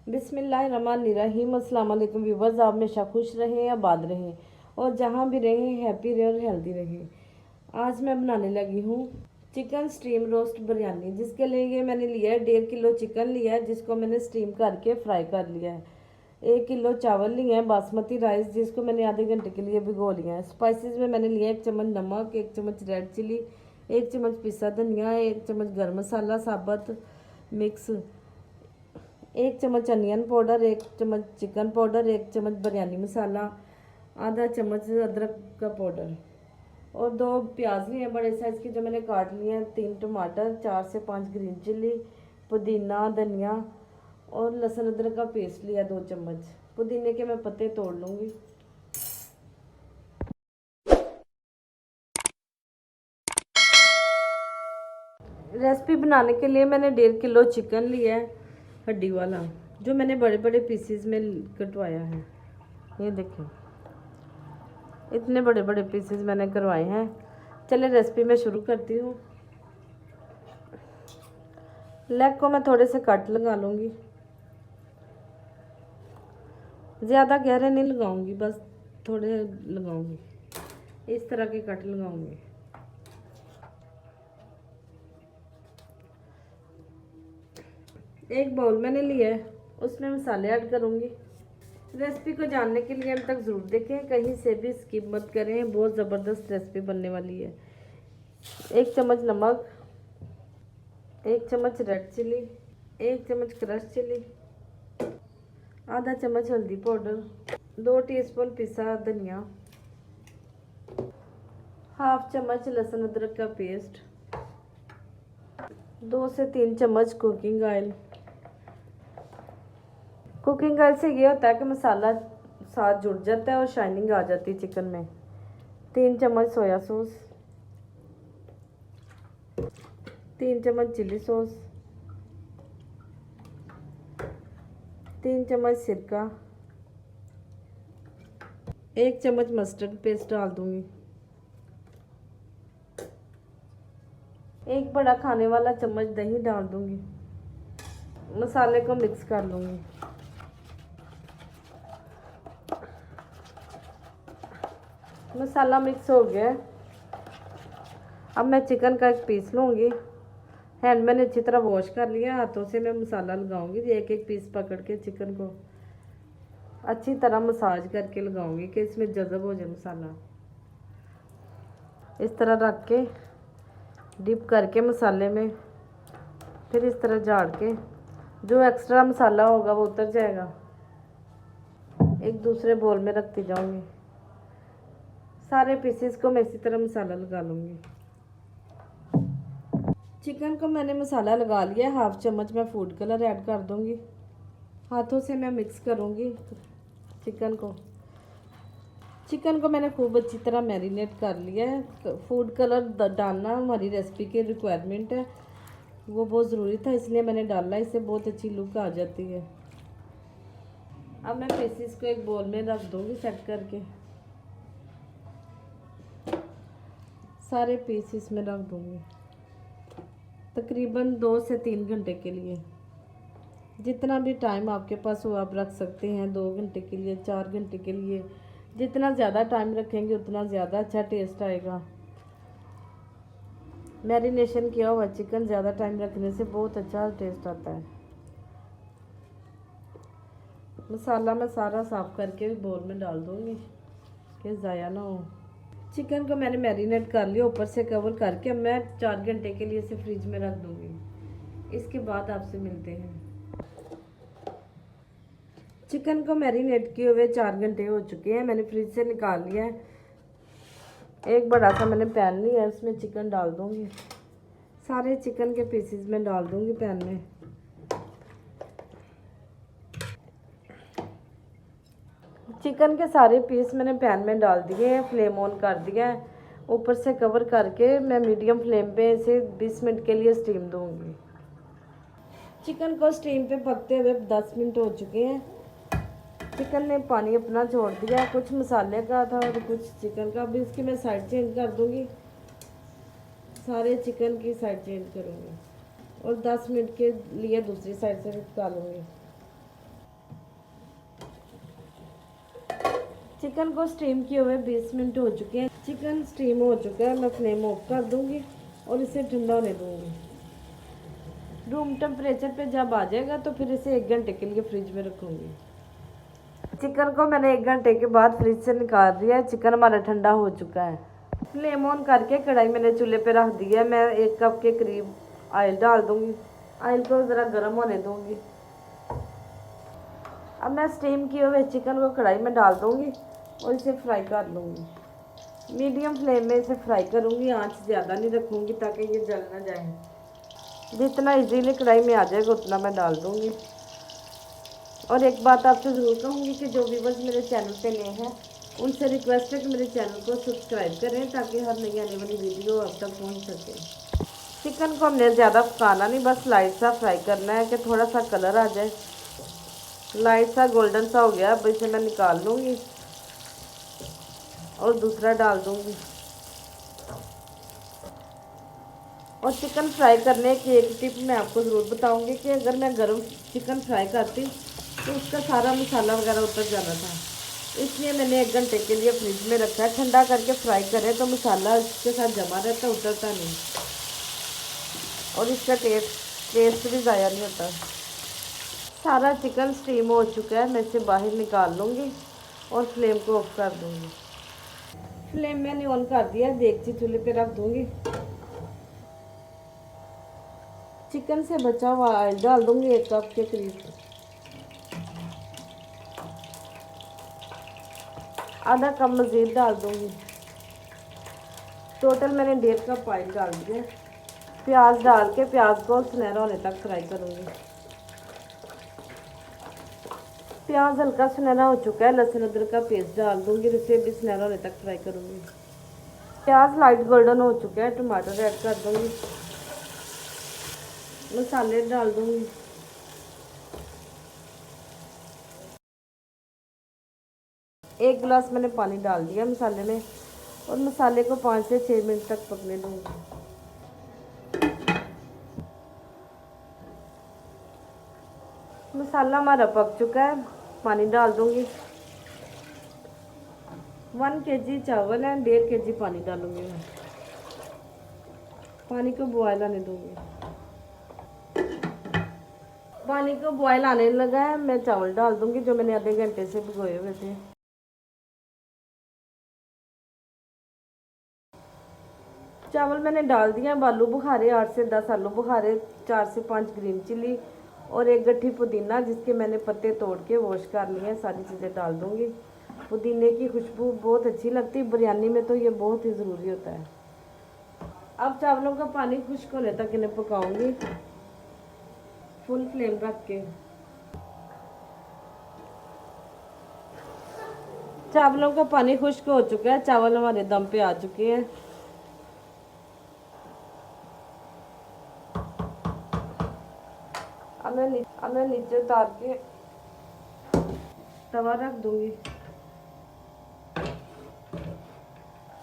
बिस्मिल्लाहिर्रहमानिर्रहीम। अस्सलाम वालेकुम व्यूवर्स, आप हमेशा खुश रहें, आबाद रहें और जहाँ भी रहें हैप्पी रहें और हेल्दी रहें। आज मैं बनाने लगी हूँ चिकन स्टीम रोस्ट बिरयानी, जिसके लिए ये मैंने लिया है 1.5 किलो चिकन लिया है, जिसको मैंने स्टीम करके फ्राई कर लिया है। 1 किलो चावल लिए हैं बासमती राइस, जिसको मैंने आधे घंटे के लिए भिगो लिया है। स्पाइसेस में मैंने लिया 1 चम्मच नमक, 1 चम्मच रेड चिली, 1 चम्मच पिसा धनिया, 1 चम्मच गर्म मसाला साबुत मिक्स, 1 चम्मच अनियन पाउडर, 1 चम्मच चिकन पाउडर, 1 चम्मच बिरयानी मसाला, आधा चम्मच अदरक का पाउडर और 2 प्याज लिए हैं बड़े साइज़ के जो मैंने काट लिए हैं, 3 टमाटर, 4 से 5 ग्रीन चिल्ली, पुदीना धनिया और लहसुन अदरक का पेस्ट लिया 2 चम्मच। पुदीने के मैं पत्ते तोड़ लूँगी। रेसिपी बनाने के लिए मैंने 1.5 किलो चिकन लिया है हड्डी वाला, जो मैंने बड़े बड़े पीसीज में कटवाया है। ये देखिए, इतने बड़े बड़े पीसेस मैंने करवाए हैं। चलिए रेसिपी मैं शुरू करती हूँ। लेग को मैं थोड़े से कट लगा लूँगी, ज़्यादा गहरे नहीं लगाऊंगी, बस थोड़े लगाऊंगी, इस तरह के कट लगाऊंगी। एक बाउल मैंने लिया है, उसमें मसाले ऐड करूँगी। रेसिपी को जानने के लिए अंत तक ज़रूर देखें, कहीं से भी स्किप मत करें, बहुत ज़बरदस्त रेसिपी बनने वाली है। 1 चम्मच नमक, 1 चम्मच रेड चिली, 1 चम्मच क्रश चिली, आधा चम्मच हल्दी पाउडर, 2 टीस्पून पिसा धनिया, हाफ चम्मच लहसुन अदरक का पेस्ट, 2 से 3 चम्मच कुकिंग ऑयल। कुकिंग ऑयल से ये होता है कि मसाला साथ जुड़ जाता है और शाइनिंग आ जाती है चिकन में। 3 चम्मच सोया सॉस, 3 चम्मच चिली सॉस, 3 चम्मच सिरका, 1 चम्मच मस्टर्ड पेस्ट डाल दूंगी, 1 बड़ा खाने वाला चम्मच दही डाल दूंगी। मसाले को मिक्स कर लूँगी। मसाला मिक्स हो गया। अब मैं चिकन का एक पीस लूँगी। हैंड मैंने अच्छी तरह वॉश कर लिया, हाथों से मैं मसाला लगाऊंगी। एक एक पीस पकड़ के चिकन को अच्छी तरह मसाज करके लगाऊंगी कि इसमें जज़ब हो जाए मसाला। इस तरह रख के डिप करके मसाले में, फिर इस तरह झाड़ के जो एक्स्ट्रा मसाला होगा वो उतर जाएगा। एक दूसरे बोल में रखती जाऊंगी। सारे पीसेस को मैं इसी तरह मसाला लगा लूँगी। चिकन को मैंने मसाला लगा लिया। हाफ चम्मच मैं फूड कलर ऐड कर दूँगी। हाथों से मैं मिक्स करूँगी चिकन को मैंने खूब अच्छी तरह मैरिनेट कर लिया है। फूड कलर डालना हमारी रेसिपी की रिक्वायरमेंट है, वो बहुत ज़रूरी था इसलिए मैंने डाला, इससे बहुत अच्छी लुक आ जाती है। अब मैं पीसेस को एक बोल में रख दूँगी सेट करके। सारे पीसेस में रख दूँगी तकरीबन 2 से 3 घंटे के लिए। जितना भी टाइम आपके पास हो आप रख सकते हैं, 2 घंटे के लिए, 4 घंटे के लिए। जितना ज़्यादा टाइम रखेंगे उतना ज़्यादा अच्छा टेस्ट आएगा। मैरिनेशन किया हुआ चिकन ज़्यादा टाइम रखने से बहुत अच्छा टेस्ट आता है। मसाला मैं सारा साफ़ करके भी बोल में डाल दूँगी कि ज़ाया ना हो। चिकन को मैंने मैरिनेट कर लिया, ऊपर से कवर करके। अब मैं 4 घंटे के लिए इसे फ्रिज में रख दूँगी। इसके बाद आपसे मिलते हैं। चिकन को मैरिनेट किए हुए 4 घंटे हो चुके हैं, मैंने फ्रिज से निकाल लिया है। एक बड़ा सा मैंने पैन लिया है, उसमें चिकन डाल दूँगी। सारे चिकन के पीसेस में डाल दूँगी पैन में। चिकन के सारे पीस मैंने पैन में डाल दिए हैं, फ्लेम ऑन कर दिया है। ऊपर से कवर करके मैं मीडियम फ्लेम पे इसे 20 मिनट के लिए स्टीम दूँगी। चिकन को स्टीम पे पकते हुए 10 मिनट हो चुके हैं। चिकन ने पानी अपना छोड़ दिया, कुछ मसाले का था और कुछ चिकन का। अभी इसकी मैं साइड चेंज कर दूँगी, सारे चिकन की साइड चेंज करूँगी और 10 मिनट के लिए दूसरी साइड से निकालूँगी। चिकन को स्टीम किए हुए 20 मिनट हो चुके हैं। चिकन स्टीम हो चुका है, मैं फ्लेम ऑफ कर दूंगी और इसे ठंडा होने दूंगी। रूम टेम्परेचर पे जब आ जाएगा तो फिर इसे 1 घंटे के लिए फ्रिज में रखूँगी। चिकन को मैंने 1 घंटे के बाद फ्रिज से निकाल दिया है। चिकन हमारा ठंडा हो चुका है। फ्लेम ऑन करके कढ़ाई मैंने चूल्हे पे रख दी है। मैं 1 कप के करीब ऑयल डाल दूँगी। ऑयल को ज़रा गर्म होने दूँगी। अब मैं स्टीम किए हुए चिकन को कढ़ाई में डाल दूँगी और इसे फ्राई कर लूँगी। मीडियम फ्लेम में इसे फ्राई करूँगी, आंच ज़्यादा नहीं रखूँगी ताकि ये जल ना जाए। जितना इजीली कढ़ाई में आ जाएगा उतना मैं डाल दूँगी। और एक बात आपसे ज़रूर कहूँगी कि जो व्यूअर्स मेरे चैनल पे नए हैं उनसे रिक्वेस्ट है कि मेरे चैनल को सब्सक्राइब करें ताकि हर नई आने वाली वीडियो आप तक पहुँच सके। चिकन को हमने ज़्यादा पकाना नहीं, बस लाइट सा फ्राई करना है कि थोड़ा सा कलर आ जाए। लाइट सा गोल्डन सा हो गया, अब इसे मैं निकाल लूँगी और दूसरा डाल दूँगी। और चिकन फ्राई करने की एक टिप मैं आपको ज़रूर बताऊँगी कि अगर मैं गर्म चिकन फ्राई करती तो उसका सारा मसाला वगैरह उतर जाना था, इसलिए मैंने 1 घंटे के लिए फ्रिज में रखा है। ठंडा करके फ्राई करें तो मसाला इसके साथ जमा रहता, उतरता नहीं और इसका टेस्ट भी ज़ाया नहीं होता। सारा चिकन स्टीम हो चुका है, मैं इसे बाहर निकाल लूँगी और फ्लेम को ऑफ कर दूँगी। फ्लेम मैंने ऑन कर दिया, देगची चूल्हे पे रख दूँगी। चिकन से बचा हुआ ऑयल डाल दूँगी 1 कप के करीब। आधा कप मज़ीद डाल दूँगी। टोटल मैंने 1.5 कप ऑयल डाल दिया। प्याज डाल के प्याज को सुनहरा होने तक फ्राई करूँगी। प्याज हल्का सुनहरा हो चुका है, लहसुन अदरक का पेस्ट डाल दूँगी, इसे भी सुनहरा होने तक फ्राई करूँगी। प्याज लाइट गोल्डन हो चुका है, टमाटर ऐड कर दूँगी, मसाले डाल दूँगी। एक गिलास मैंने पानी डाल दिया मसाले में और मसाले को 5 से 6 मिनट तक पकने दूँगी। मसाला हमारा पक चुका है, पानी डाल दूँगी। 1 kg चावल है, 1.5 kg पानी डालूँगी मैं। पानी को बॉयल आने दूँगी। पानी को बॉयल आने लगा है, मैं चावल डाल दूँगी जो मैंने आधे घंटे से भिगोए हुए थे। चावल मैंने डाल दिया। आलू बुखारे 8 से 10 आलू बुखारे, 4 से 5 ग्रीन चिली और 1 गट्ठी पुदीना जिसके मैंने पत्ते तोड़ के वॉश कर लिए हैं, सारी चीज़ें डाल दूँगी। पुदीने की खुशबू बहुत अच्छी लगती है बिरयानी में, तो ये बहुत ही ज़रूरी होता है। अब चावलों का पानी खुश्क होने तक इन्हें पकाऊंगी फुल फ्लेम रख के। चावलों का पानी खुश्क हो चुका है, चावल हमारे दम पे आ चुके हैं। अब मैं नीचे उतार के तवा रख दूंगी।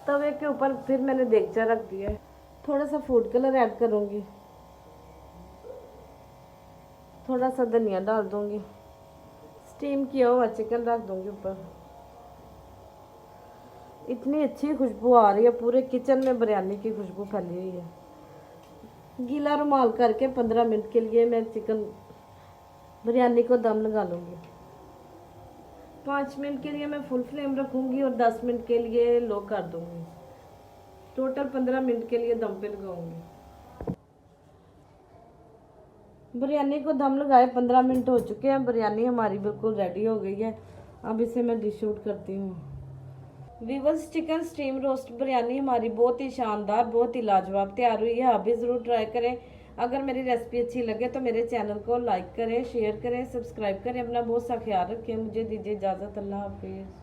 तवे के ऊपर फिर मैंने देगचा रख दिया है। थोड़ा सा फूड कलर ऐड करूंगी, थोड़ा सा धनिया डाल दूंगी। स्टीम किया हुआ चिकन रख दूंगी ऊपर। इतनी अच्छी खुशबू आ रही है, पूरे किचन में बिरयानी की खुशबू फैली हुई है। गीला रुमाल करके 15 मिनट के लिए मैं चिकन बिरयानी को दम लगा लूँगी। 5 मिनट के लिए मैं फुल फ्लेम रखूँगी और 10 मिनट के लिए लो कर दूँगी। टोटल 15 मिनट के लिए दम पे लगाऊँगी। बिरयानी को दम लगाए 15 मिनट हो चुके हैं। बिरयानी हमारी बिल्कुल रेडी हो गई है। अब इसे मैं डिश आउट करती हूँ। Viewers, chicken steam roast biryani हमारी बहुत ही शानदार, बहुत ही लाजवाब तैयार हुई है। आप भी ज़रूर ट्राई करें। अगर मेरी रेसिपी अच्छी लगे तो मेरे चैनल को लाइक करें, शेयर करें, सब्सक्राइब करें। अपना बहुत सा ख्याल रखें। मुझे दीजिए इजाज़त। अल्लाह हाफिज़।